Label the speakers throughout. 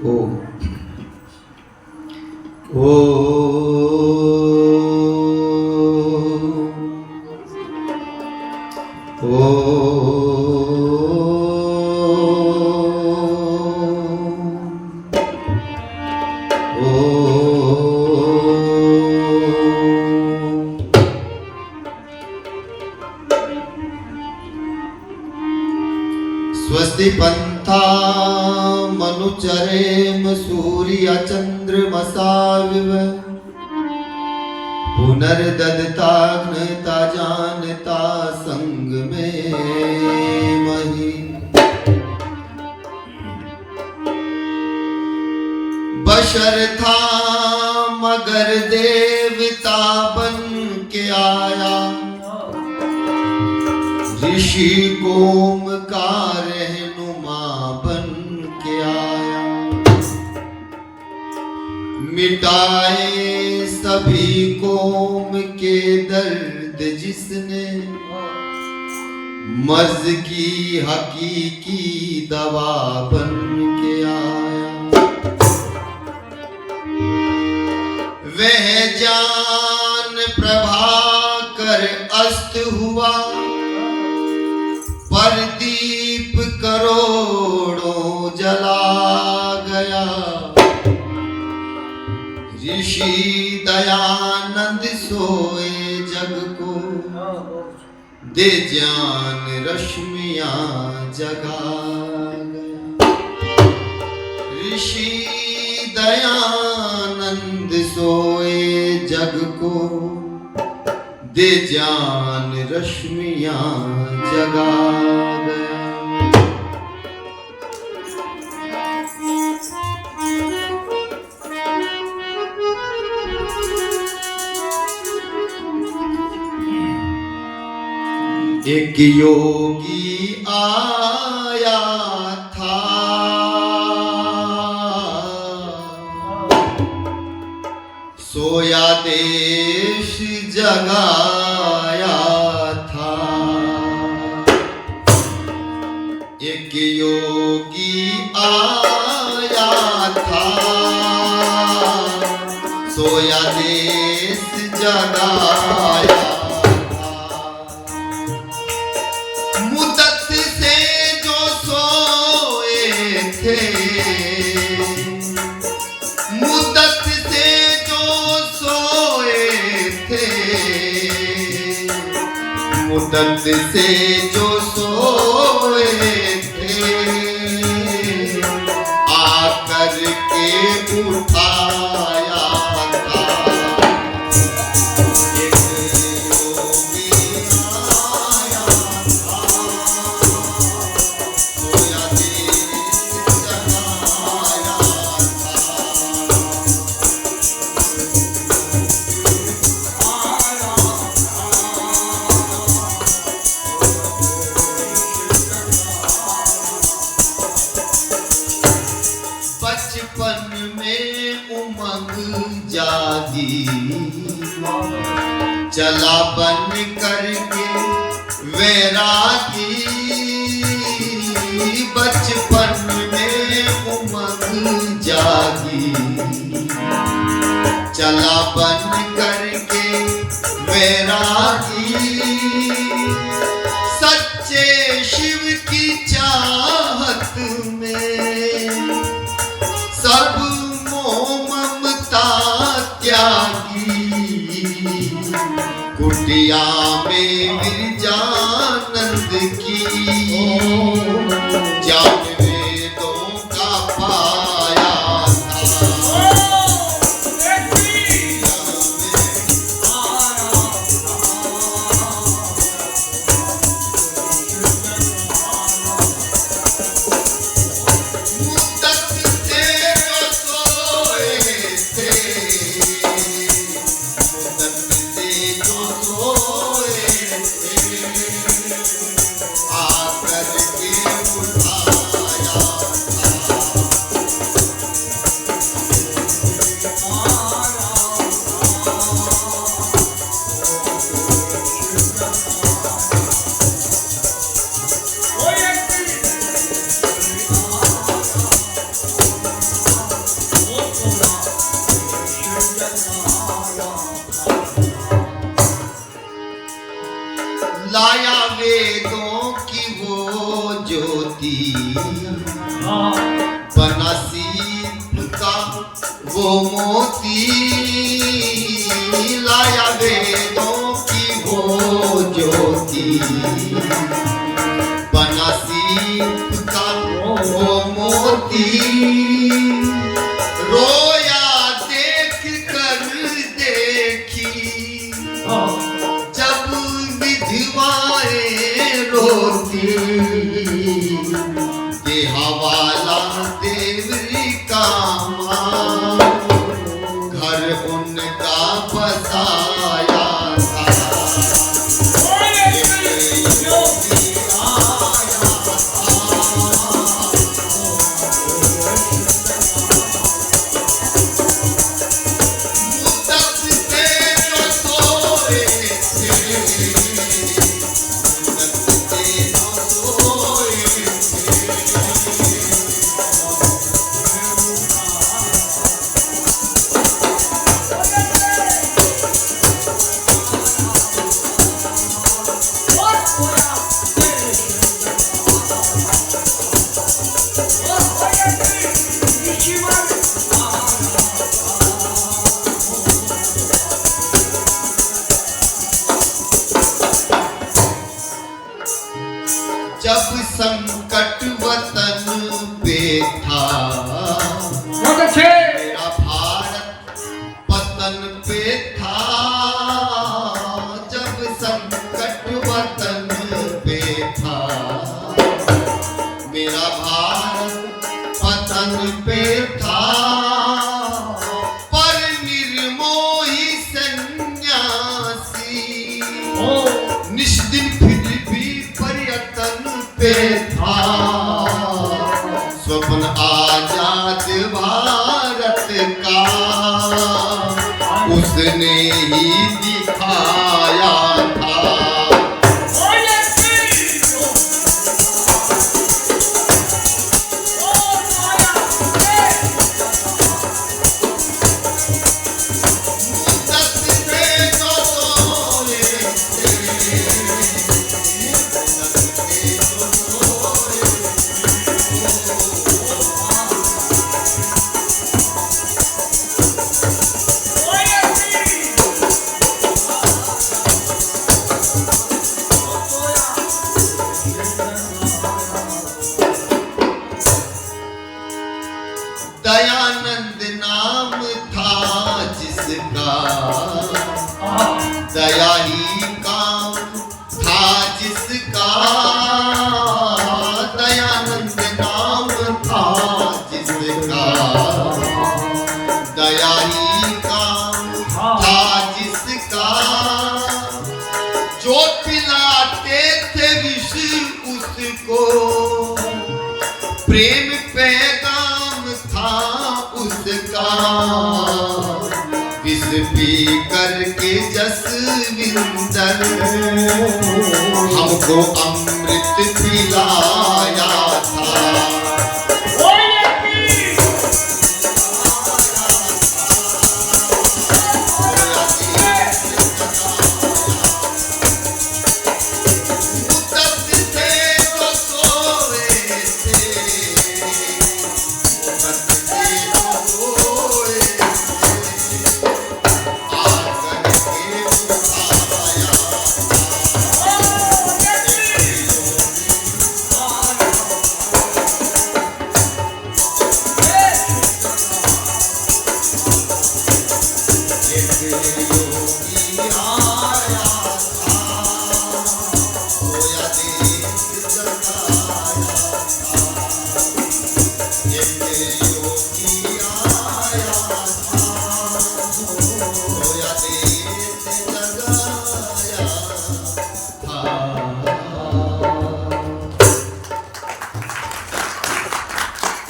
Speaker 1: ओम स्वस्ति पंथा मनुचरेम सूर्य चंद्रमसाविव पुनर्दत्ताग्नता जानता संग में मही बशर था मगर देवता बन के आया ऋषि कोम का रहनुमा बन के आया मिटाए सभी कोम के दर्द जिसने मर्ज की हकीकी दवा बन के आया वह जान प्रभाकर अस्त हुआ परदीप करोड़ों जला गया ऋषि दयानंद सोए जग को दे ज्ञान रश्मियां जगा गया ऋषि दयानंद सोए जग को दे ज्ञान रश्मियां जगा गया एक योगी आया था सोया देश जगाया था एक योगी आया था सोया देश जगाया मुद्दत से जो सोए थे मुद्दत से जो सोए थे मुद्दत से जो सोए थे आकर के उठाया बचपन में उमंग जागी चला बन करके वैरागी बचपन में उमंग जागी चला बन करके वैरागी सच्चे शिव की चाहत में सब मोह ममता त्यागी कुटिया में विरजानंद की जान वेदों का पाया Oh बना सीप का वो मोती, लाया वेदों की वो ज्योति। बना सीप का वो मोती, रोया देख कर देखी, जब विधवाएं रोती। ये हवाला देवरी का मां, घर उनका बसाया था। जब संकट वतन पे था, मेरा भारत पतन पे था। जब संकट वतन पे था, मेरा भारत पतन पे था। पर निर्मोही सन्यासी निष्दिन फिर भी पर्यटन पे था। स्वप्न आजाद भारत का उसने ही दिखाया था। दयानंद नाम था जिसका, दया ही काम था जिसका। दयानंद नाम था जिसका, दया ही काम था जिसका। जो पिलाते थे विष उसको, प्रेम पैगाम था उसका। विष पी करके जसविंदर हमको अमृत पिलाया था।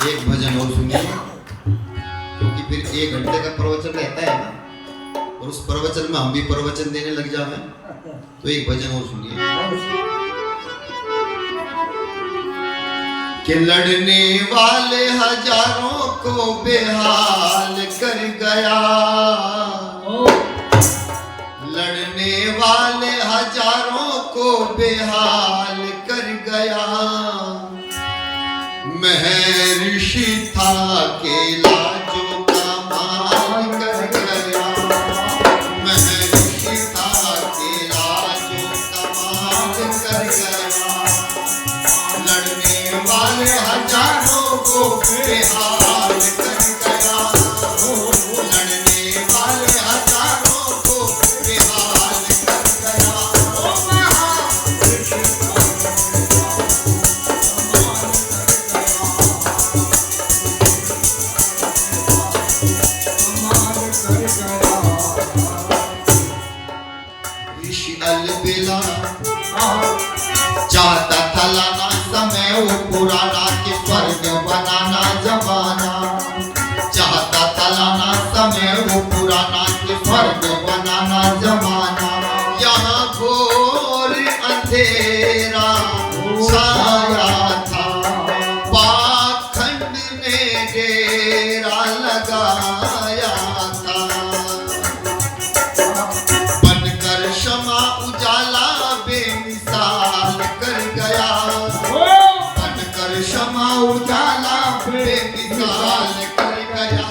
Speaker 1: एक भजन और सुनिए, क्योंकि फिर 1 घंटे का प्रवचन रहता है ना, और उस प्रवचन में हम भी प्रवचन देने लग जाए, तो एक भजन और सुनिए। कि लड़ने वाले हजारों को बेहाल कर गया, लड़ने वाले हजारों को बेहाल कर गया। महर्षि था अकेला जो कमाल कर गया, महर्षि था अकेला जो कमाल कर गया। लड़ने वाले हजारों को बेहाल कर गया, लड़ने वाले हजारों को बेहाल कर गया। ऋषि अलबेला चाहता था लाना समय वो पुराना के स्वर्ग बनाना जमाना, चाहता था लाना समय वो पुराना के स्वर्ग बनाना जमाना। यहाँ घोर अंधेरा छाया था, पाखंड ने डेरा लगाया था। बनकर क्षमा उजाला बेमिसाल कर गया, बनकर क्षमा उजाला बेमिसाल कर गया।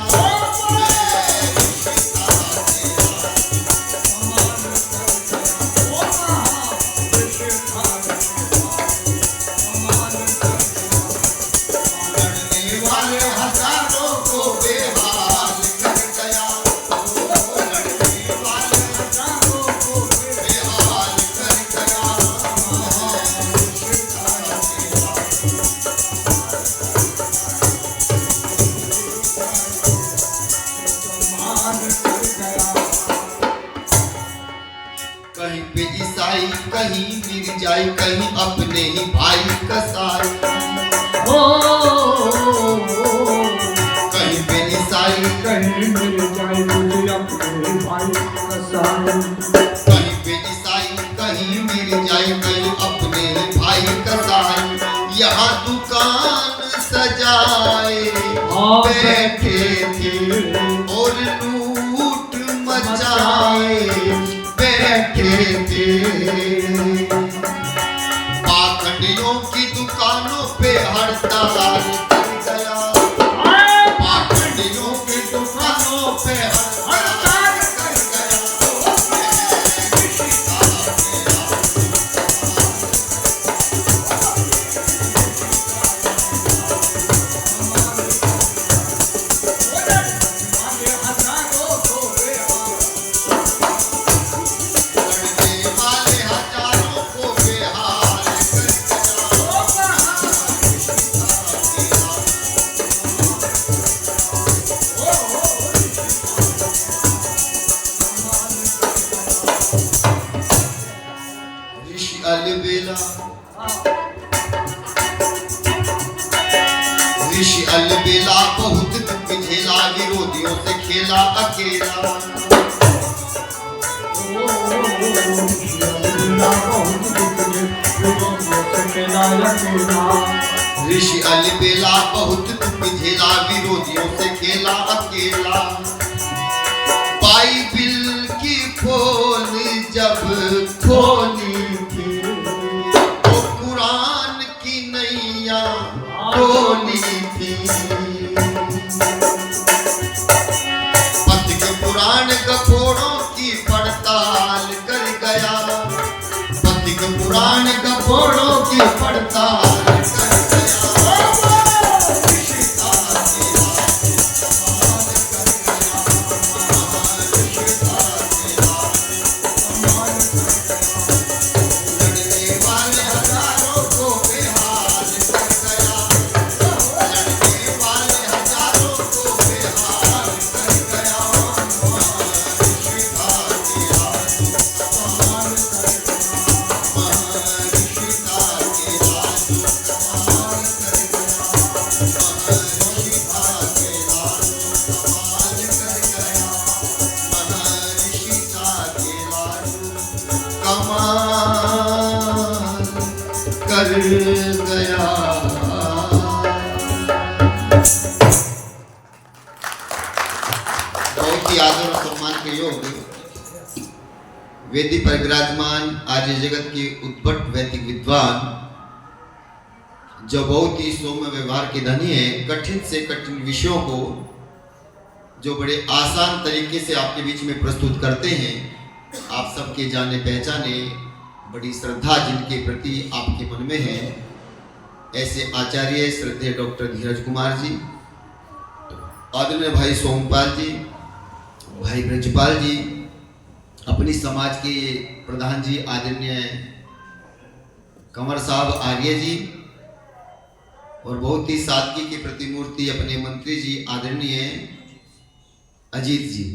Speaker 1: लड़ने वाले हजारों को बेहाल कर गया, लड़ने वाले हजारों को बेहाल कर गया। कहीं पे ईसाई कहीं मिर्जाई, कहीं अपने ही भाई कसाई। कहीं पे ईसाई
Speaker 2: कहीं मिल जाए मुझे अपने भाई कसाई,
Speaker 1: कहीं पे ईसाई कहीं मिर्जाई, कहीं अपने ही भाई कसाई। यहाँ दुकान सजाए बैठे थे और लूट मचाए बैठे थे। पाखंडियों की दुकानों पे हड़ताल कर गया, पाखंडियों की दुकानों पे हड़ताल कर गया। लड़ने वाले हजारों को बेहाल कर गया। ऋषि अलबेला, ऋषि अलबेला बहुत दुख झेला, विरोधियों से खेला अकेला। ऋषि अलबेला बहुत दुख झेला, विरोधियों से खेला अकेला। बाइबिल की पोल जब खोली थी, तो कुरान की नैया खोली थी। पथिक पुराण गपोड़ों की पड़ताल कर गया, पथिक पुराण गपोड़ों की पड़ताल कर गया। लड़ने वाले हजारों को बेहाल कर गया, लड़ने वाले हजारों को बेहाल कर गया। महर्षि था अकेला जो कमाल कर गया, महर्षि था अकेला जो कमाल कर गया, महर्षि था अकेला जो कमाल कर गया, महर्षि था अकेला जो कमाल कर गया। बहुत ही आदर और सम्मान के योग्य वेदी पर विराजमान आज जगत के उद्भट वैदिक विद्वान जो बहुत ही सौम्य व्यवहार के धनी है, कठिन से कठिन विषयों को जो बड़े आसान तरीके से आपके बीच में प्रस्तुत करते हैं। आप सबके जाने पहचाने बड़ी श्रद्धा जिनके प्रति आपके मन में है, ऐसे आचार्य श्रद्धेय डॉक्टर धीरज कुमार जी, आदरणीय भाई सोमपाल जी, भाई ब्रजपाल जी, अपनी समाज के प्रधान जी आदरणीय कंवर साहब आर्य जी, और बहुत ही सादगी की प्रतिमूर्ति अपने मंत्री जी आदरणीय अजीत जी,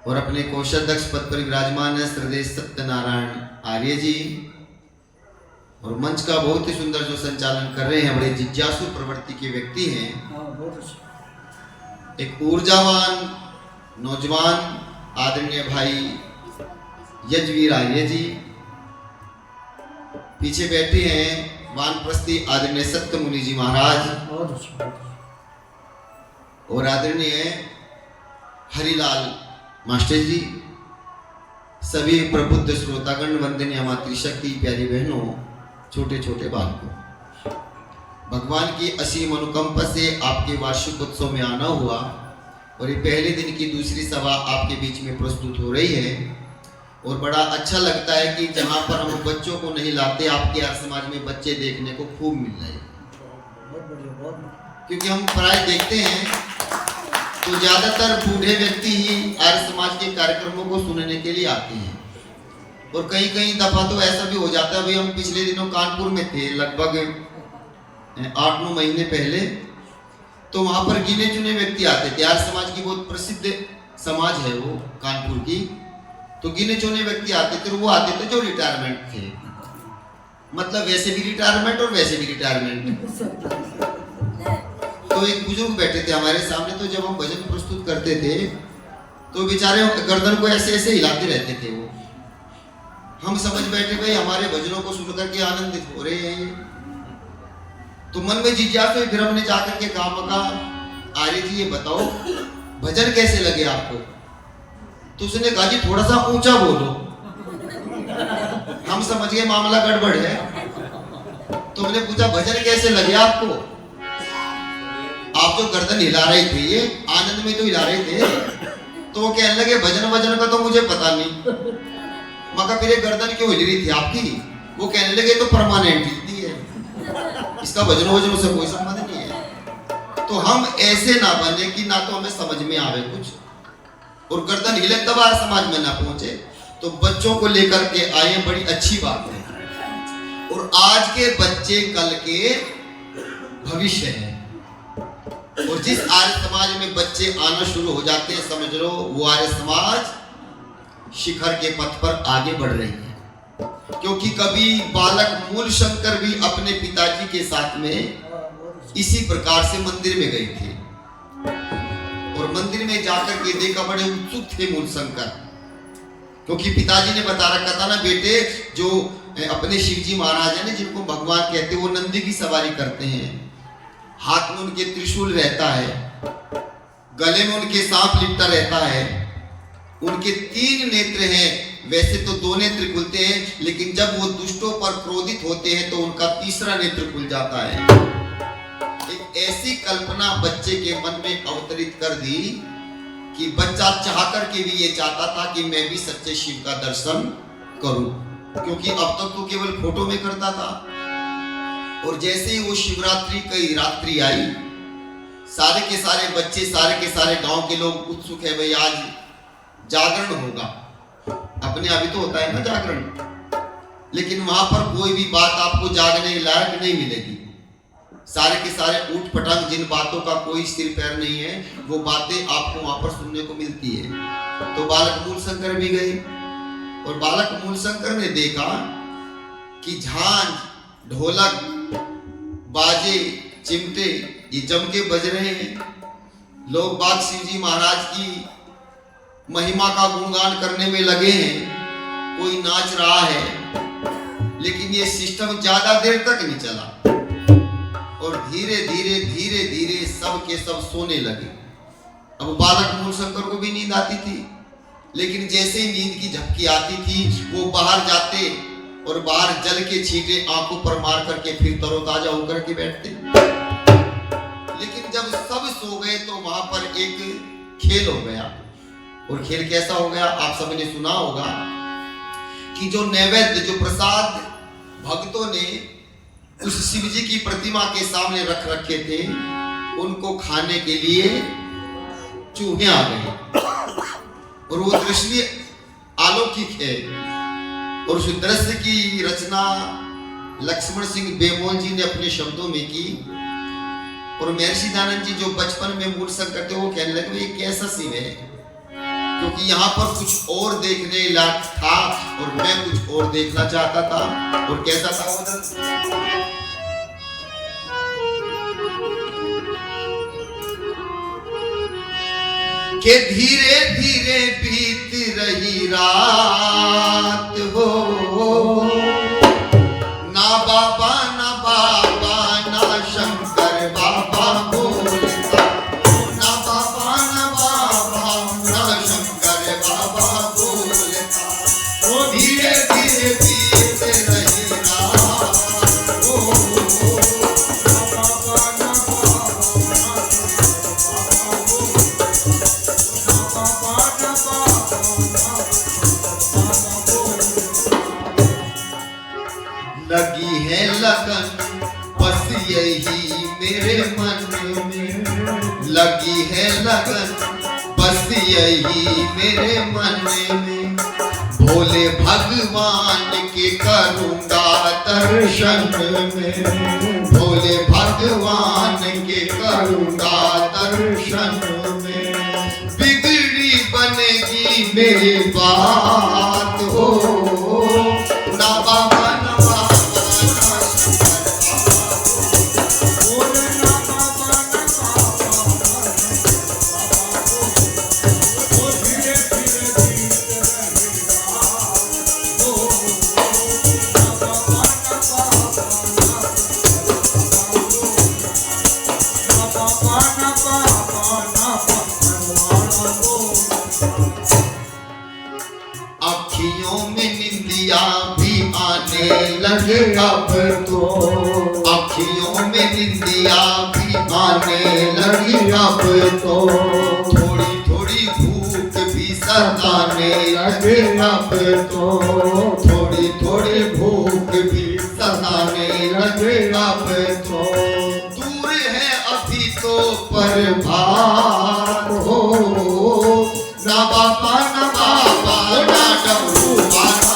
Speaker 1: और अपने कोषाध्यक्ष पद पर विराजमान है श्रद्धेय सत्यनारायण आर्य जी, और मंच का बहुत ही सुंदर जो संचालन कर रहे हैं, बड़े जिज्ञासु प्रवृत्ति के व्यक्ति हैं, एक ऊर्जावान नौजवान आदरणीय भाई यजवीर आर्य जी, पीछे बैठे हैं वानप्रस्थी आदरणीय सत्य मुनि जी महाराज, और आदरणीय हरिलाल मास्टर जी, सभी प्रबुद्ध श्रोतागण, वंदनीय मातृशक्ति, प्यारी बहनों, छोटे छोटे बालकों, भगवान की असीम अनुकंपा से आपके वार्षिक उत्सव में आना हुआ, और ये पहले दिन की दूसरी सभा आपके बीच में प्रस्तुत हो रही है। और बड़ा अच्छा लगता है कि जहाँ पर हम बच्चों को नहीं लाते, आपके आर्य समाज में बच्चे देखने को खूब मिल रहे हैं। क्योंकि हम प्राय देखते हैं तो ज्यादातर बूढ़े व्यक्ति ही आर्य समाज के कार्यक्रमों को सुनने के लिए आते हैं, और कई कई दफा तो ऐसा भी हो जाता है। अभी हम पिछले दिनों कानपुर में थे, लगभग 8-9 महीने पहले, तो वहां पर गिने चुने व्यक्ति आते थे। आर्य समाज की बहुत प्रसिद्ध समाज है वो कानपुर की, तो गिने चुने व्यक्ति आते थे। वो आते थे जो रिटायरमेंट थे, मतलब वैसे भी रिटायरमेंट और वैसे भी रिटायरमेंट। तो एक बुजुर्ग बैठे थे हमारे सामने, तो जब हम भजन प्रस्तुत करते थे तो बेचारे गर्दन को ऐसे ऐसे हिलाते रहते थे वो। हम समझ बैठे भाई हमारे भजनों को सुनकर के आनंदित हो रहे हैं। तो मन में जिज्ञासा हुई, फिर हमने जाकर के कहा आर्य जी ये बताओ भजन कैसे लगे आपको? तो उसने कहा जी थोड़ा सा ऊंचा बोलो। हम समझ गए मामला गड़बड़ है। तो हमने पूछा भजन कैसे लगे आपको? आप जो गर्दन हिला रहे थे ये आनंद में तो हिला रहे थे। तो वो कहने लगे भजन वजन का तो मुझे पता नहीं। मगर फिर गर्दन क्यों हिल रही थी आपकी? वो कहने लगे तो परमानेंट हिलती है, इसका भजन वजन से कोई संबंध नहीं है। तो हम ऐसे ना बने कि ना तो हमें समझ में आवे कुछ, और गर्दन हिले तब आर्य समाज में ना पहुंचे। तो बच्चों को लेकर के आए, बड़ी अच्छी बात है। और आज के बच्चे कल के भविष्य हैं, और जिस आर्य समाज में बच्चे आना शुरू हो जाते हैं, समझ लो वो आर्य समाज शिखर के पथ पर आगे बढ़ रही है। क्योंकि कभी बालक मूल शंकर भी अपने पिताजी के साथ में इसी प्रकार से मंदिर में गए थे, और मंदिर में जाकर के देखा बड़े उत्सुक थे मूल शंकर, क्योंकि पिताजी ने बता रखा था ना बेटे, जो अपने शिवजी महाराज है ना, जिनको भगवान कहते हैं, वो नंदी की सवारी करते हैं, हाथ में उनके त्रिशूल रहता है, गले में उनके सांप लिपटा रहता है, उनके 3 नेत्र हैं। वैसे तो 2 नेत्र खुलते हैं, लेकिन जब वो दुष्टों पर क्रोधित होते हैं तो उनका 3रा नेत्र खुल जाता है। एक ऐसी कल्पना बच्चे के मन में अवतरित कर दी कि बच्चा चाहकर के भी ये चाहता था कि मैं भी सच्चे शिव का दर्शन करूं, क्योंकि अब तक तो केवल फोटो में करता था। और जैसे ही वो शिवरात्रि की रात्रि आई, सारे के सारे बच्चे, सारे के सारे गांव के लोग उत्सुक है, भाई आज जागरण होगा। अपने अभी तो होता है ना जागरण, लेकिन वहां पर कोई भी बात आपको जागने लायक नहीं मिलेगी। सारे के सारे ऊट पटांग, जिन बातों का कोई सिर पैर नहीं है, वो बातें आपको वहां पर सुनने को मिलती है। तो बालक मूल शंकर भी गए, और बालक मूल शंकर ने देखा कि झांझ, ढोलक, बाजे, चिमटे ये जम के बज रहे हैं। लोग बाग शिव जी महाराज की महिमा का गुणगान करने में लगे हैं, कोई नाच रहा है, लेकिन ये सिस्टम ज्यादा देर तक नहीं चला, और धीरे धीरे धीरे धीरे सब के सब सोने लगे। अब बालक मूल शंकर को भी नींद आती थी, लेकिन जैसे ही नींद की झपकी आती थी, वो बाहर जाते और बाहर जल के छींटे आंखों पर मार करके फिर तरोताजा होकर के बैठते। लेकिन जब सब सो गए तो वहां पर एक खेल हो गया। और खेल कैसा हो गया, आप सबने सुना होगा कि जो नैवेद्य, जो प्रसाद भक्तों ने उस शिव जी की प्रतिमा के सामने रख रखे थे, उनको खाने के लिए चूहे आ गए। और वो दृश्य अलौकिक है। और उस दृश्य की रचना लक्ष्मण सिंह बेमोल जी ने अपने शब्दों में की। और महर्षि दयानंद जी जो बचपन में मूल संकट थे, वो कहने लगे ये कैसा शिव है, क्योंकि यहाँ पर कुछ और देखने लायक था और मैं कुछ और देखना चाहता था। और कैसा था वो? के धीरे धीरे बीत रही रात हो, ना बाबा ना बाबा ना शंकर बाबा बोलता, ना बाबा ना बाबा ना शंकर बाबा बोलता। वो धीरे धीरे बीत रही रात हो, ना बाबा ना लगी है लगन बस यही मेरे मन में, लगी है लगन बस यही मेरे मन में। भोले भगवान के करूंगा दर्शन में, भोले भगवान के करूंगा दर्शन में। बिगड़ी बनेगी मेरी बात हो, ना बाबा ना लगे अब तो, अखियों में निंदिया भी आने लगी अब तो। थोड़ी थोड़ी भूख भी सताने लगे अब तो, थोड़ी थोड़ी भूख भी सताने लगे अब तो। दूर है अभी तो पर भार हो, ना बाबा ना बाबा ना डमरू वाला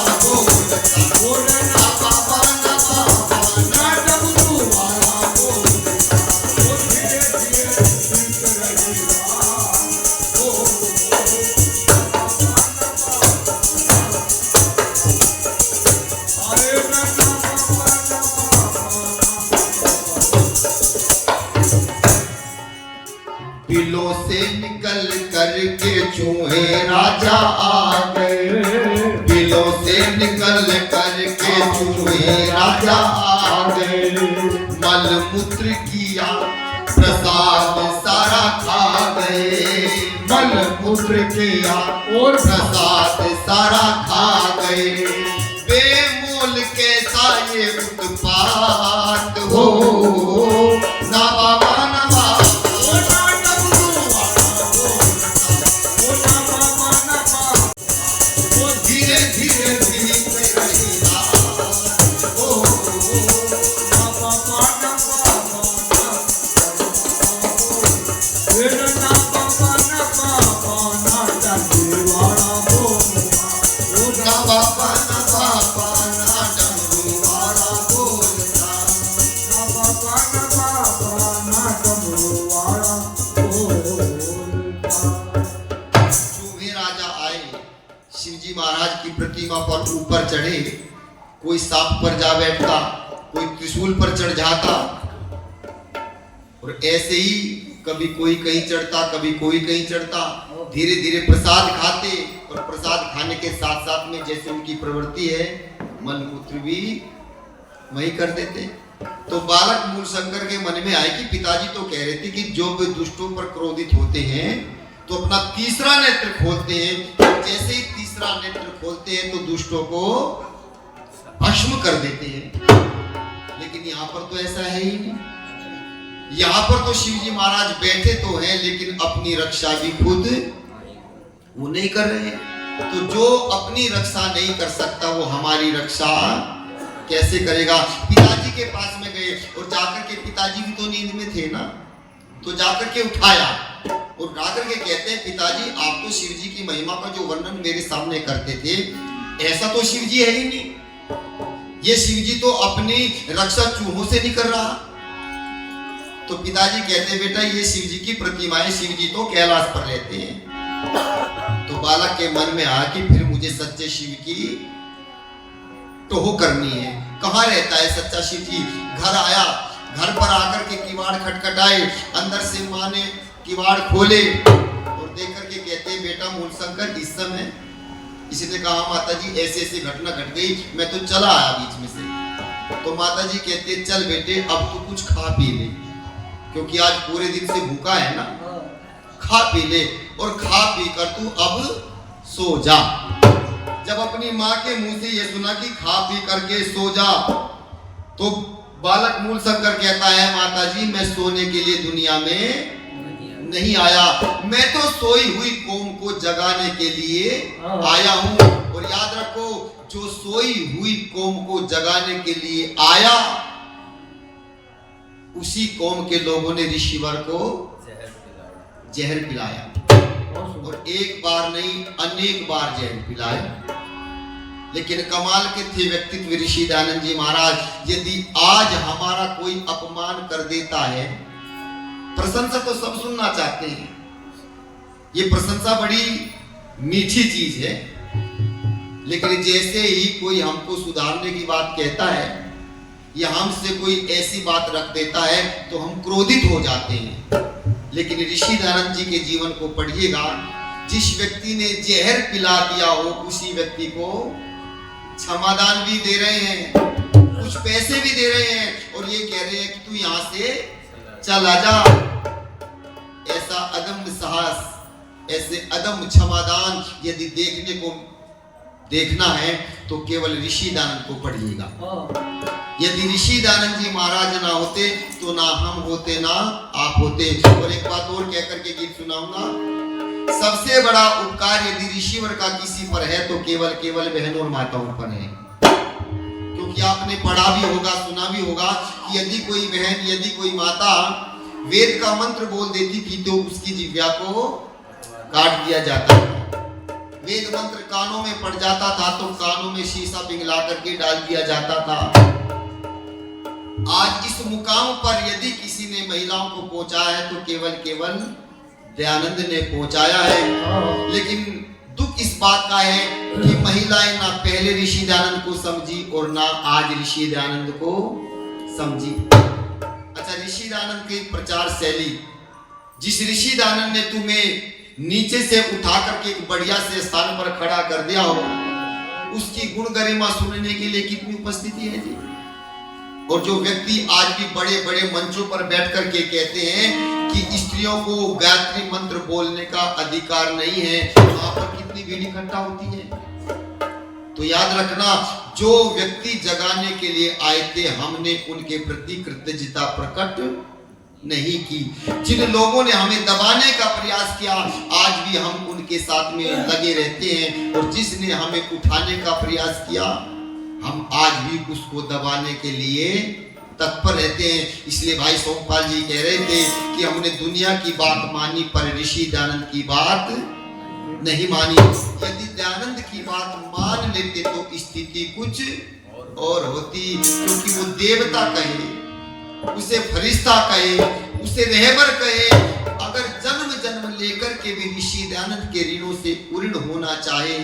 Speaker 1: बिलों से निकल करके चूहे राजा आ गए, बिलों से निकल करके चूहे राजा आ गए। मल मूत्र किया प्रसाद सारा खा गए, मल मूत्र किया और प्रसाद सारा खा गए। बेमोल कैसा ये उत्पात हो, ना बाबा ना बाबा प्रतिमा पर ऊपर चढ़े, कोई सांप पर जा बैठता, कोई त्रिशूल पर चढ़ जाता। और ऐसे ही कभी कोई कहीं चढ़ता, कभी कोई कहीं चढ़ता। धीरे धीरे प्रसाद खाते और प्रसाद खाने के साथ साथ में जैसे उनकी प्रवृत्ति है मन मूत्र भी वही कर देते। तो बालक मूल शंकर के मन में आए कि पिताजी तो कह रहे थे कि जो भी दुष्टों पर क्रोधित होते हैं तो अपना तीसरा नेत्र खोलते हैं, जैसे ही तीसरा नेत्र खोलते हैं तो दुष्टों को भस्म कर देते हैं। लेकिन यहाँ पर तो ऐसा है ही नहीं। यहाँ पर तो शिव जी महाराज बैठे तो हैं, लेकिन अपनी रक्षा भी खुद वो नहीं कर रहे हैं। तो जो अपनी रक्षा नहीं कर सकता वो हमारी रक्षा कैसे करेगा। पिताजी के पास में गए और जाकर के, पिताजी भी तो नींद में थे ना, तो जाकर के उठाया और जाकर के कहते हैं, पिताजी आप तो शिव जी की महिमा का जो वर्णन मेरे सामने करते थे, ऐसा तो शिव जी है ही नहीं। ये शिव जी तो अपनी रक्षा चूहों से नहीं कर रहा। तो पिताजी कहते, बेटा ये शिव जी की प्रतिमाएं, शिव जी तो कैलाश पर रहते हैं। तो बालक के मन में आया कि फिर मुझे सच्चे शिव की टोह करनी है। कहाँ रहता है सच्चा शिव जी? घर आया, घर पर आकर के किवाड़ खटखटाए, अंदर से माँ ने किवाड़ खोले और देख करके कहते, बेटा मूलशंकर इस समय, इसने कहा माता जी ऐसे ऐसी घटना घट गई, मैं तो चला आया बीच में से। तो माता जी कहते, चल बेटे अब तू कुछ खा पी ले, क्योंकि आज पूरे दिन से भूखा है ना, खा पी ले और खा पी कर तू अब सो जा। जब अपनी माँ के मुंह से ये सुना कि खा पी करके सो जा, तो बालक मूलशंकर कहता है, माता जी मैं सोने के लिए दुनिया में नहीं आया, मैं तो सोई हुई कौम को जगाने के लिए आया हूं। और याद रखो, जो सोई हुई कौम को जगाने के लिए आया, उसी कौम के लोगों ने ऋषिवर को जहर पिलाया, और एक बार नहीं अनेक बार जहर पिलाया। लेकिन कमाल के थे व्यक्तित्व ऋषि दयानंद जी महाराज। यदि आज हमारा कोई अपमान कर देता है, प्रशंसा तो सब सुनना चाहते हैं, ये प्रशंसा बड़ी मीठी चीज है, लेकिन जैसे ही कोई हमको सुधारने की बात कहता है या हमसे कोई ऐसी बात रख देता है तो हम क्रोधित हो जाते हैं। लेकिन ऋषि दयानंद जी के जीवन को पढ़िएगा, जिस व्यक्ति ने जहर पिला दिया हो उसी व्यक्ति को क्षमादान भी दे रहे हैं, कुछ पैसे भी दे रहे हैं और ये कह रहे हैं कि तू यहां से चला जा। ऐसा अदम्य साहस, ऐसे अदम्य क्षमादान यदि देखना है तो केवल ऋषि दयानंद को पढ़िएगा। यदि ऋषि दयानंद जी महाराज ना होते तो ना हम होते ना आप होते। और एक बात और कहकर के गीत सुनाऊंगा, सबसे बड़ा उपकार यदि ऋषिवर का किसी पर है तो केवल बहनों और माताओं पर है। क्योंकि आपने पढ़ा भी होगा, सुना भी होगा कि यदि कोई बहन, यदि कोई माता वेद का मंत्र बोल देती थी तो उसकी जिह्वा को काट दिया जाता। वेद मंत्र कानों में पड़ जाता था तो कानों में शीशा पिघला करके डाल दिया जाता था। आज इस मुकाम पर यदि किसी ने महिलाओं को पहुंचाया है तो केवल दयानंद ने पहुंचाया है। लेकिन दुख इस बात का है कि महिलाएं ना पहले ऋषि दयानंद को समझी और ना आज ऋषि दयानंद को समझी। अच्छा, ऋषि दयानंद की प्रचार शैली, जिस ऋषि दयानंद ने तुम्हें नीचे से उठा करके एक बढ़िया से स्थान पर खड़ा कर दिया हो, उसकी गुण गरिमा सुनने के लिए कितनी उपस्थिति है जी। और जो व्यक्ति आज भी बड़े बड़े मंचों पर बैठ करके कहते हैं कि स्त्रियों को गायत्री मंत्र बोलने का अधिकार नहीं है, वहां पर कितनी भीड़ इकट्ठा होती है। तो याद रखना, जो व्यक्ति जगाने के लिए आए थे हमने उनके प्रति कृतज्ञता प्रकट नहीं की। जिन लोगों ने हमें दबाने का प्रयास किया आज भी हम उनके साथ में लगे रहते हैं, और जिसने हमें उठाने का प्रयास किया हम आज भी उसको दबाने के लिए तत्पर रहते हैं। इसलिए भाई सोमपाल जी कह रहे थे कि हमने दुनिया की बात मानी पर ऋषि दयानंद की बात नहीं मानी। यदि दयानंद की बात मान लेते तो स्थिति कुछ और होती, क्योंकि वो देवता कहे, उसे फरिश्ता कहे, उसे रहबर कहे, अगर जन्म जन्म लेकर के भी ऋषि दयानंद के ऋणों से उऋण होना चाहे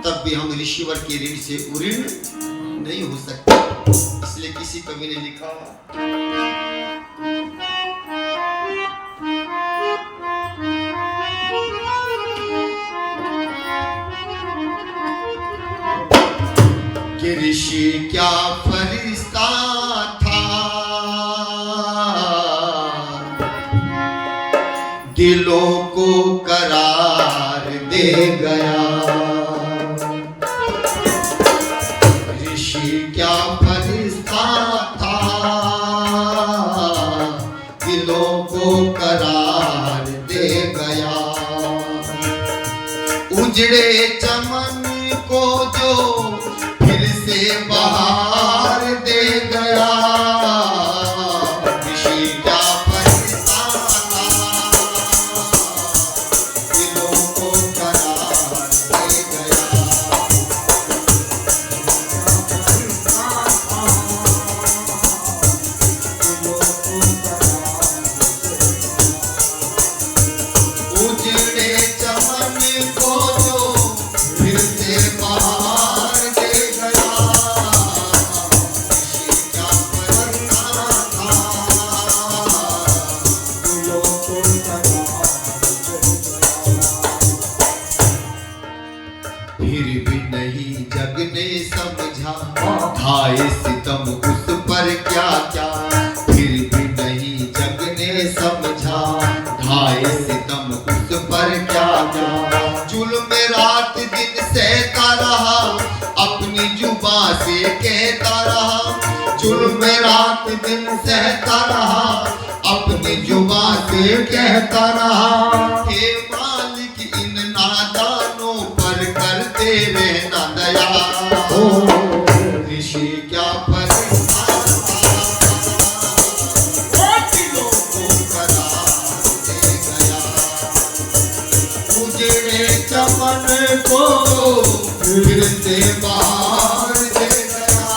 Speaker 1: तब भी हम ऋषिवर के ऋण से उऋण नहीं हो सकते। इसलिए किसी कवि ने लिखा, कि ऋषि क्या फरिश्ता था, दिलों को करार दे गया। ऋषि करार दे गया। उजड़े चमन को जो फिर से बहार दे गया। ऋषि क्या फरिश्ता दिलों को करार दे गया। उजड़े चमन को जो फिर से बहार दे गया। ऋषि क्या फरिश्ता था
Speaker 2: दिलों को करार दे गया।
Speaker 1: फिर भी नहीं जग ने समझा खाए सितम उस पर क्या क्या। फिर भी नहीं जग ने समझा ढाए सितम उस पर क्या क्या। जुल्म रात दिन सहता रहा अपनी जुबां से कहता रहा। जुल्म रात दिन सहता रहा अपनी जुबां से कहता रहा। हे मालिक इन नादानों पर करते रहना दया। ऋषि क्या फरिश्ता दिलों को करार दे गया। उजड़े चमन को फिर से बहार दे गया।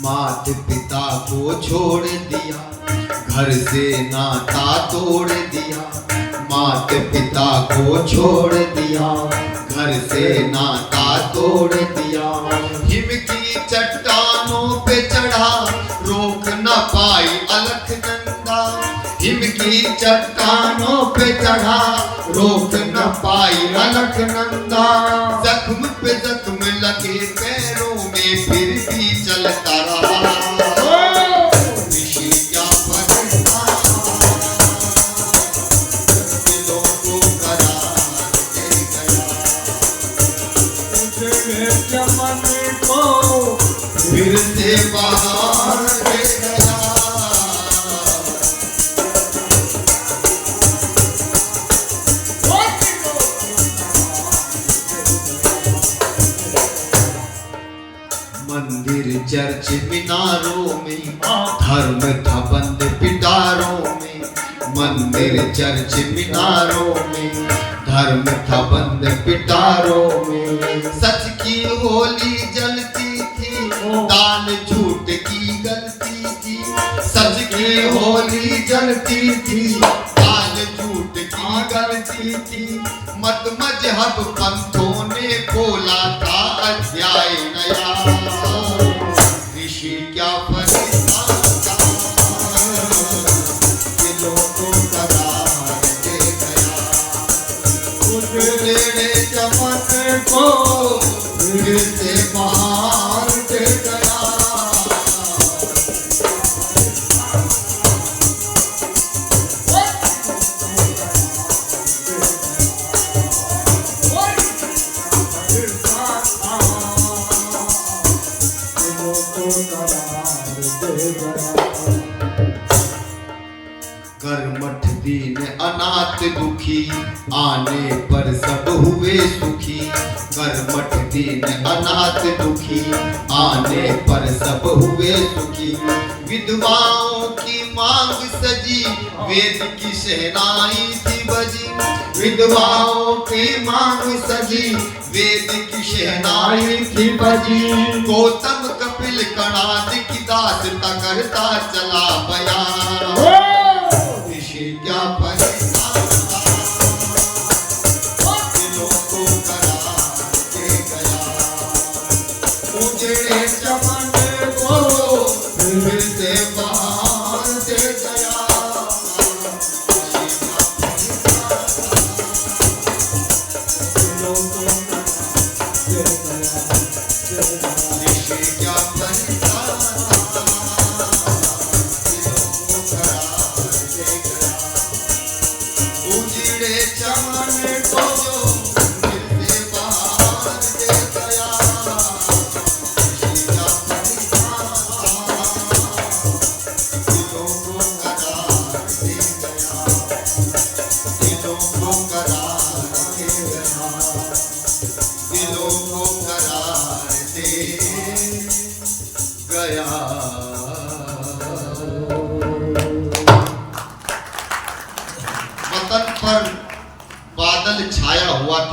Speaker 1: मात पिता को छोड़ दिया घर से नाता तोड़ दिया। मात पिता को छोड़ दिया घर से नाता तोड़ दिया। हिम की चट्टानों पे चढ़ा रोक न पाई अलखनंदा। हिम की चट्टानों पे चढ़ा रोक न पाई अलखनंदा। जख्म पे जख्म लगे पैरों में फिर भी चलता रहा। ऋषि क्या फरिश्ता दिलों को करार दे गया।
Speaker 2: उजड़े चमन को
Speaker 1: फिर से बहार दे गया। मंदिर चर्च मीनारों में धर्म था बंद पिटारों में। मंदिर चर्च मीनारों में धर्म था बंद पिटारों में। सच की होली जलती थी दान झूठ की गलती थी। सच की होली जलती थी दान झूठ की गलती थी। मत मजहब पंथों ने खोला था अध्याय नया। ऋषि क्या फरिश्ता दिलों को करार दे गया। उजड़े चमन को फिर से बहार दे गया। कर्मठ दीन अनाथ दुखी आने पर सब हुए सुखी। कर्मठ दीन अनाथ दुखी आने पर सब हुए सुखी। विधवाओं की मांग सजी वेद की शहनाई थी बजी। विधवाओं की मांग सजी वेद की शहनाई थी बजी। गौतम कपिल कणाद की दासता करता चला बयान। ऋषि क्या फरिश्ता दिलों को करार दे गया। उजड़े चमन को फिर से बहार दे गया। ऋषि क्या फरिश्ता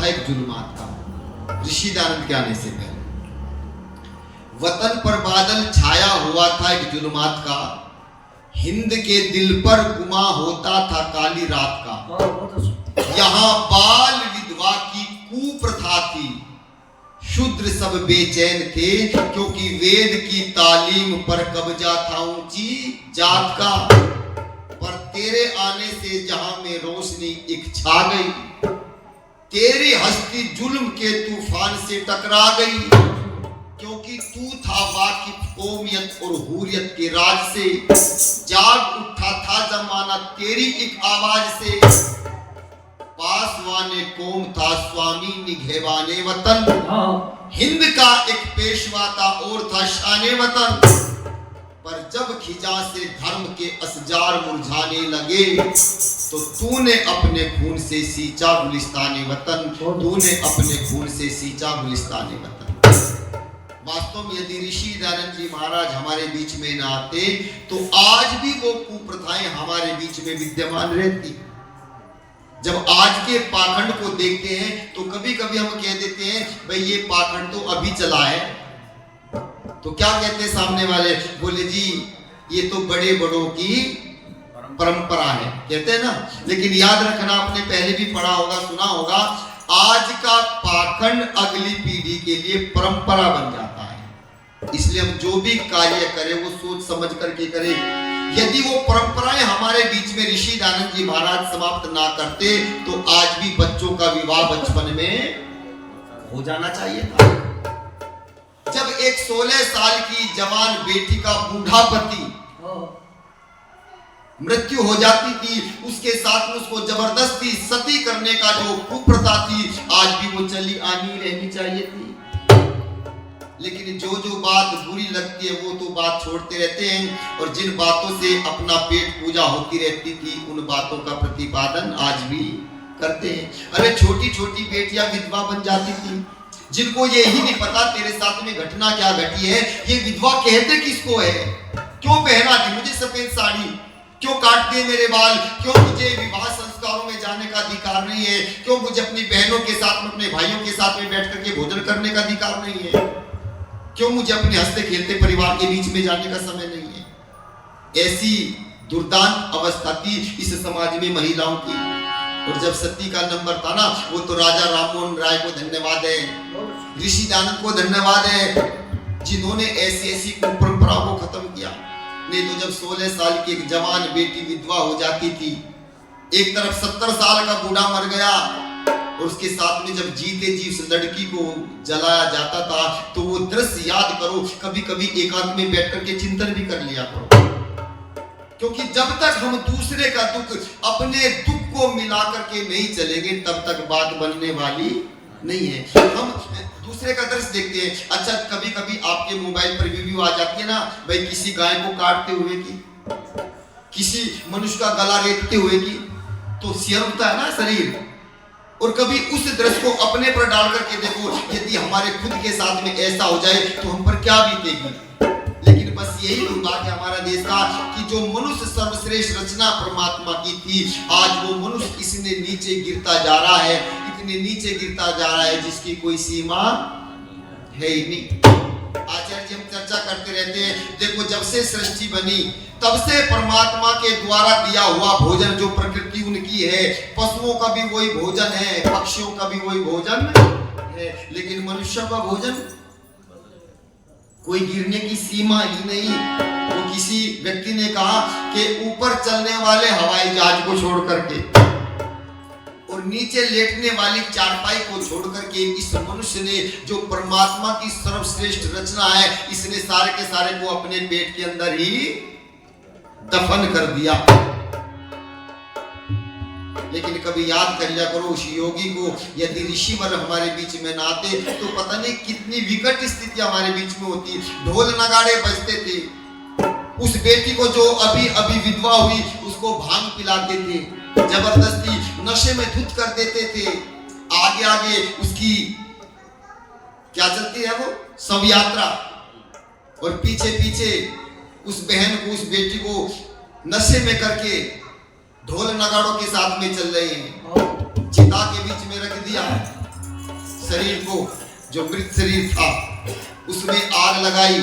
Speaker 1: था एक जुल्मात का, ऋषि दयानंद के आने से पहले। वतन पर बादल छाया हुआ था एक जुल्मात का, हिंद के दिल पर गुमा होता था काली रात का। यहाँ बाल विधवा की कुप्रथा थी, शूद्र सब बेचैन थे, क्योंकि वेद की तालीम पर कब्जा था ऊंची जात का। पर तेरे आने से जहां में रोशनी एक छा गई, तेरी हस्ती जुल्म के तूफान से टकरा गई, क्योंकि तू था वाकिफ कौमियत और हुरियत के राज से। जाग उठा था जमाना तेरी एक आवाज से, पासवाने कौम था स्वामी निगहबाने वतन। हिंद का एक पेशवा था और था शाने वतन, पर जब खिजा से धर्म के असजार मुरझाने लगे, तो तूने अपने खून से सींचा गुलिस्ताने वतन, तूने अपने खून से सींचा गुलिस्ताने वतन। वास्तव में यदि ऋषि दयानंद जी महाराज हमारे बीच में न आते, तो आज भी वो कुप्रथाएं हमारे बीच में विद्यमान रहती। जब आज के पाखंड को देखते हैं तो कभी कभी हम कह देते हैं भाई ये पाखंड तो अभी चला है, तो क्या कहते हैं सामने वाले, बोले जी ये तो बड़े बड़ों की परंपरा है, कहते हैं ना। लेकिन याद रखना, आपने पहले भी पढ़ा होगा, सुना होगा, आज का पाखंड अगली पीढ़ी के लिए परंपरा बन जाता है। इसलिए हम जो भी कार्य करें वो सोच समझ करके करें। यदि वो परंपराएं हमारे बीच में ऋषि दयानंद जी महाराज समाप्त ना करते, तो आज भी बच्चों का विवाह बचपन में हो जाना चाहिए था। जब एक 16 साल की जवान बेटी का बूढ़ा पति मृत्यु हो जाती थी, उसके साथ में उसको जबरदस्ती सती करने का जो कुप्रथा थी, आज भी वो चली आनी रहनी चाहिए थी। लेकिन जो जो बात बुरी लगती है वो तो बात छोड़ते रहते हैं, और जिन बातों से अपना पेट पूजा होती रहती थी, उन बातों का प्रतिपादन आज भी करते हैं। अरे छोटी छोटी बेटियां विधवा बन जाती थी, जिनको ये ही नहीं पता तेरे साथ में घटना क्या घटी है, ये विधवा कहते किसको है, क्यों पहना दी मुझे सफेद साड़ी, क्यों काट दिए मेरे बाल, क्यों मुझे विवाह संस्कारों में जाने का अधिकार नहीं है, क्यों मुझे अपनी बहनों के साथ में, अपने भाइयों के साथ में बैठ करके भोजन करने का अधिकार नहीं है, क्यों मुझे अपने हंसते खेलते परिवार के बीच में जाने का समय नहीं है। ऐसी दुर्दांत अवस्था थी इस समाज में महिलाओं की। और जब सती का नंबर था ना, वो तो राजा राममोहन राय को धन्यवाद है, ऋषि दयानंद को धन्यवाद है, जिन्होंने ऐसी ऐसी कुपरंपराओं को खत्म किया। नहीं तो जब 16 साल की एक जवान बेटी विधवा हो जाती थी, एक तरफ 70 साल का बूढ़ा मर गया, और उसके साथ में जब जीते जी उस लड़की को जलाया जाता था, तो वो दृश्य याद करो, कभी कभी एकांत में बैठ करके चिंतन भी कर लिया करो। क्योंकि जब तक हम दूसरे का दुख अपने दुख को मिला करके नहीं चलेंगे, तब तक बात बनने वाली नहीं है। हम दूसरे का दृश्य देखते हैं। अच्छा, कभी कभी आपके मोबाइल पर वीडियो आ जाती है ना, भाई किसी गाय को काटते हुए की, किसी मनुष्य का गला रेतते हुए की, तो सिहरता है ना शरीर। और कभी उस दृश्य को अपने पर डाल करके देखो, यदि हमारे खुद के साथ में ऐसा हो जाए तो हम पर क्या बीतेगी। लेकिन बस यही दुर्भाग्य हमारा देश का कि जो मनुष्य सर्वश्रेष्ठ रचना परमात्मा की थी, आज वो मनुष्य इसने नीचे गिरता जा रहा है, इतने नीचे गिरता जा रहा है जिसकी कोई सीमा है ही नहीं। आचार्य जी हम चर्चा करते रहते हैं, देखो जब से सृष्टि बनी तब से परमात्मा के द्वारा दिया हुआ भोजन जो प्रकृति उनकी है, पशुओं का भी वही भोजन है, पक्षियों का भी वही भोजन है, लेकिन मनुष्य का भोजन कोई गिरने की सीमा ही नहीं। तो किसी व्यक्ति ने कहा कि ऊपर चलने वाले हवाई जहाज को छोड़ करके और नीचे लेटने वाली चारपाई को छोड़ करके इस मनुष्य ने जो परमात्मा की सर्वश्रेष्ठ रचना है, इसने सारे के सारे को अपने पेट के अंदर ही दफन कर दिया। लेकिन कभी याद कर लिया करो उस योगी को, यदि ऋषिवर हमारे बीच में ना आते तो पता नहीं कितनी विकट स्थिति हमारे बीच में होती। ढोल नगाड़े बजते थे, उस बेटी को जो अभी अभी विधवा हुई उसको भांग पिलाते थे, जबरदस्ती नशे में धुत कर देते थे, आगे आगे उसकी क्या चलती है वो शव यात्रा, और पीछे पीछे उस बहन को, उस बेटी को नशे में करके ढोल नगाड़ों के साथ में चल रहे हैं, चिता के बीच में रख दिया, शरीर को, जो मृत शरीर था, उसमें आग लगाई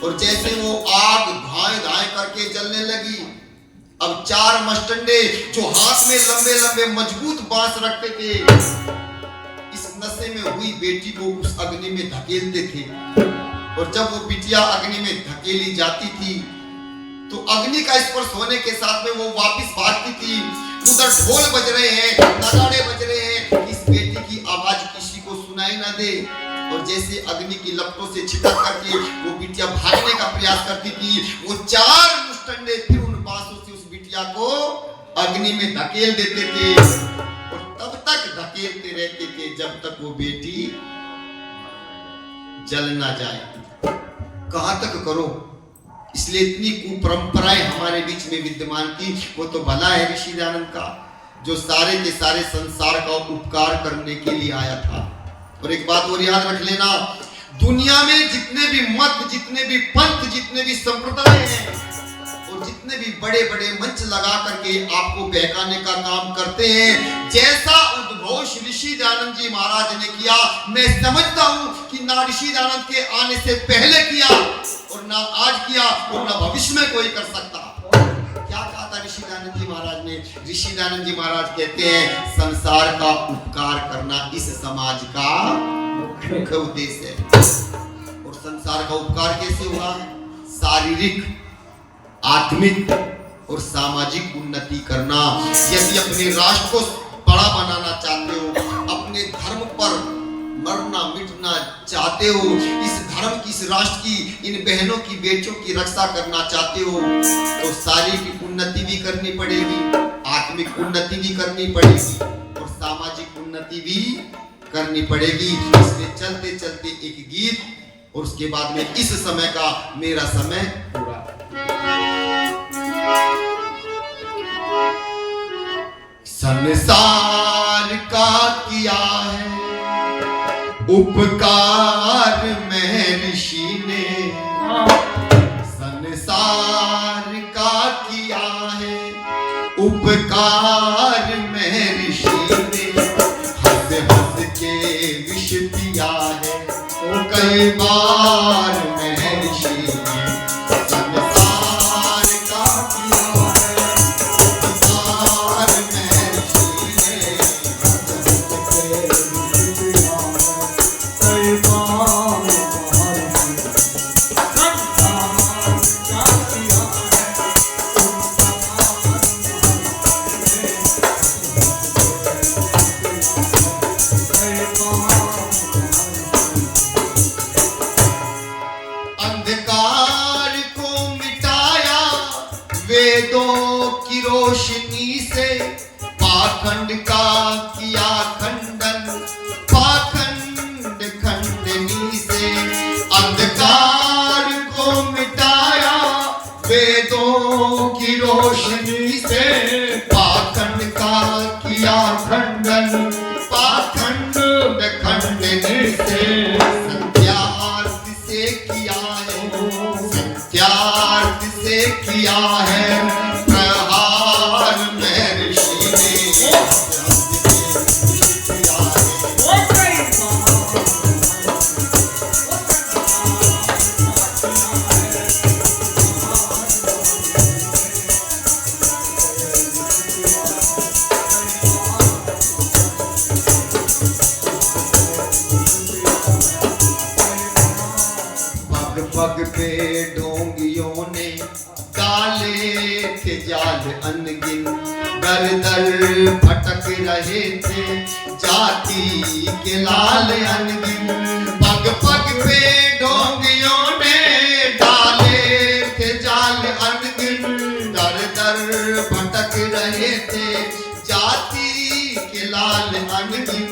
Speaker 1: और जैसे वो आग धाए धाए करके जलने लगी, अब 4 मस्टंडे जो हाथ में लंबे लंबे मजबूत बांस रखते थे, इस नशे में हुई बेटी को उस अग्नि में धकेलते थे। और जब वो बिटिया अग्नि में धकेली जाती थी तो अग्नि का स्पर्श होने के साथ में वो वापस भागती थी। उधर ढोल बज रहे हैं, नगाड़े बज रहे हैं, इस बेटी की आवाज किसी को सुनाई ना दे। और जैसे अग्नि की लपटों से छिटक करके वो बिटिया भागने का प्रयास करती थी, वो 4 मुस्टंडे फिर उन बांसों से उस बिटिया को अग्नि में धकेल देते थे और तब तक धकेलते रहते थे जब तक वो बेटी जल ना जाए। कहां तक करो? इसलिए इतनी कुपरंपराएं हमारे बीच में विद्यमान थी। वो तो भला है ऋषि दयानंद का, जो सारे के सारे संसार का उपकार करने के लिए आया था। और एक बात और याद रख लेना, दुनिया में जितने भी मत, जितने भी पंथ, जितने भी संप्रदाय हैं और जितने भी बड़े बड़े मंच लगा करके आपको बहकाने का काम करते हैं, जैसा उद्भव ऋषि दयानंद जी महाराज ने किया, मैं समझता हूं कि ना ऋषि दयानंद के आने से पहले किया और ना आज किया और ना भविष्य में कोई कर सकता। क्या कहा था ऋषि दयानंद जी महाराज ने? ऋषि दयानंद जी महाराज कहते हैं, संसार का उपकार करना इस समाज का मुख्य उद्देश्य है। और संसार का उपकार कैसे हुआ? शारीरिक, आत्मिक और सामाजिक उन्नति करना। यदि अपने राष्ट्र को बड़ा बनाना चाहते हो, अपने धर्म पर मरना मिटना चाहते हो, इस धर्म की, इस राष्ट्र की, इन बहनों की, बेटियों की रक्षा करना चाहते हो, तो शारीरिक उन्नति भी करनी पड़ेगी, आत्मिक उन्नति भी करनी पड़ेगी और सामाजिक उन्नति भी करनी पड़ेगी। इसलिए चलते चलते एक गीत और उसके बाद में इस समय का मेरा समय पूरा। संसार का किया है उपकार में ऋषि ने, संसार का किया है उपकार में ऋषि ने, हंस हंस के विष पिया है कई बार में ऋषि ने। संसार का किया है उपकार में ऋषि ने, अंधकार को मिटाया वेदों की रोशनी से, पाखंड का किया खंडन पाखंड खंडनी से। अंधकार को मिटाया वेदों की रोशनी से, पाखंड का किया खंडन पाखंड खंडनी से। सत्यार्थ से किया है, सत्यार्थ से किया है प्रहार में ऋषि ने। पग पे ढोंगियों ने डाले थे जाल अनगिन, दर दर भटक रहे थे जाति के लाल अनगिन। पग पग पे ढोंगियों ने डाले थे जाल अनगिन, दर दर भटक रहे थे जाति के लाल अनगिन।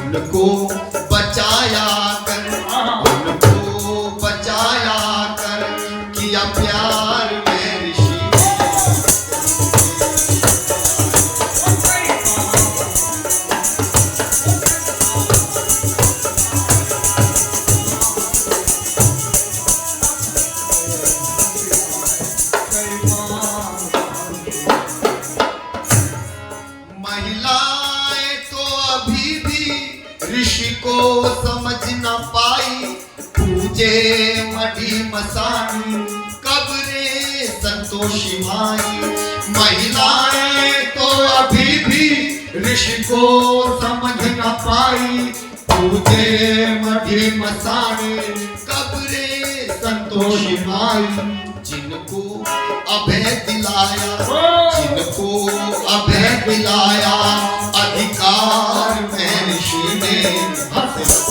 Speaker 1: उनको बचाया कर, उनको बचाया कर किया प्यार में ऋषि ने। महिलाएं तो अभी भी ऋषि को संतोषी माई। महिलाएं तो अभी भी ऋषि को समझ न पाई, पूजे मढ़ी मसाने कब रे संतोषी माई। जिनको अभय दिलाया, जिनको अभय दिलाया, अधिकार में ऋषि ने हंस